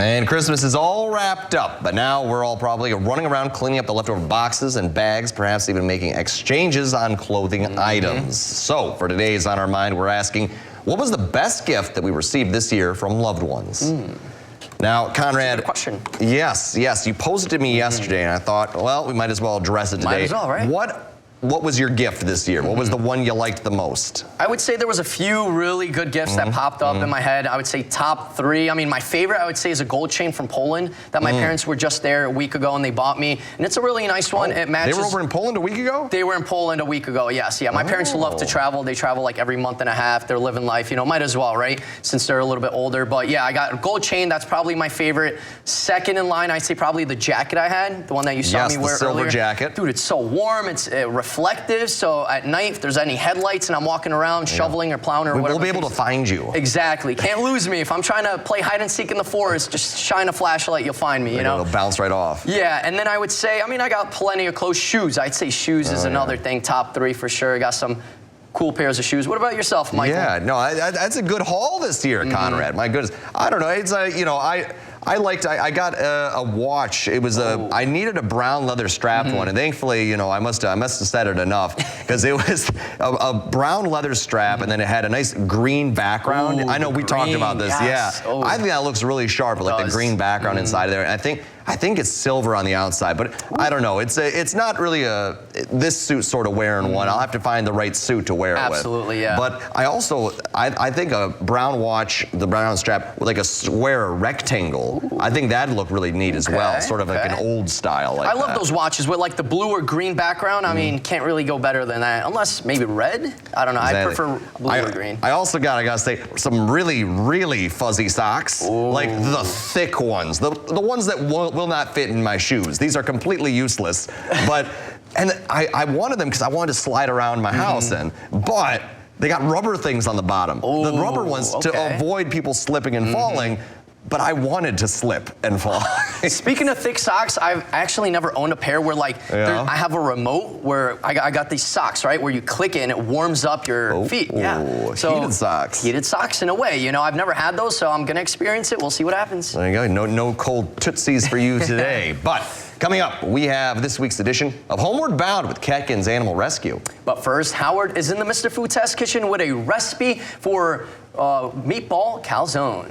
And Christmas is all wrapped up, but now we're all probably running around cleaning up the leftover boxes and bags, perhaps even making exchanges on clothing items. So for today's On Our Mind, we're asking, what was the best gift that we received this year from loved ones? Now, Conrad, good question. Yes, you posed it to me yesterday, and I thought, well, we might as well address it today. Might as well, right? What was your gift this year? What was the one you liked the most? I would say there was a few really good gifts that popped up in my head. I would say top three. I mean, my favorite, I would say, is a gold chain from Poland that my parents were just there a week ago and they bought me. And it's a really nice one. It matches. They were over in Poland a week ago? They were in Poland a week ago, yes. Yeah, my parents love to travel. They travel like every month and a half. They're living life, you know, might as well, right? Since they're a little bit older. But yeah, I got a gold chain. That's probably my favorite. Second in line, I'd say probably the jacket I had, the one that you saw me wear the silver earlier. Jacket. Dude, it's so warm. It's reflective. So at night, if there's any headlights and I'm walking around shoveling or plowing or whatever. We'll be able to find you. Exactly. Can't lose me. If I'm trying to play hide and seek in the forest, just shine a flashlight, you'll find me, you know? It'll bounce right off. Yeah, and then I would say, I mean, I got plenty of clothes. Shoes. I'd say shoes is another thing, top three for sure. I got some cool pairs of shoes. What about yourself, Michael? Yeah, no, that's a good haul this year, Conrad. My goodness. I don't know. It's you know, I got a watch. It was I needed a brown leather strapped one, and thankfully, you know, I must have said it enough because it was a brown leather strap, and then it had a nice green background. Ooh, I know we talked about this. Yes. Yeah, Oh. I think that looks really sharp, like the green background inside of there. And I think it's silver on the outside, but I don't know. It's not really this suit sort of wearing one. I'll have to find the right suit to wear it with. Absolutely, yeah. But I think a brown watch, the brown strap with like a square rectangle. I think that'd look really neat as well, sort of like an old style. Like I love those watches with like the blue or green background. I mean, can't really go better than that, unless maybe red. I don't know. Exactly. I prefer blue or green. I also gotta say, some really, really fuzzy socks, like the thick ones, the ones that will not fit in my shoes. These are completely useless, but I wanted them because I wanted to slide around my house in, but they got rubber things on the bottom. The rubber ones to avoid people slipping and falling. But I wanted to slip and fall. Speaking of thick socks, I've actually never owned a pair where like I have a remote where I got these socks, right, where you click it and it warms up your feet. Yeah. So heated socks. Heated socks in a way. You know, I've never had those, so I'm gonna experience it. We'll see what happens. There you go. No cold tootsies for you today. But coming up, we have this week's edition of Homeward Bound with Ketkin's Animal Rescue. But first, Howard is in the Mr. Food Test Kitchen with a recipe for meatball calzone.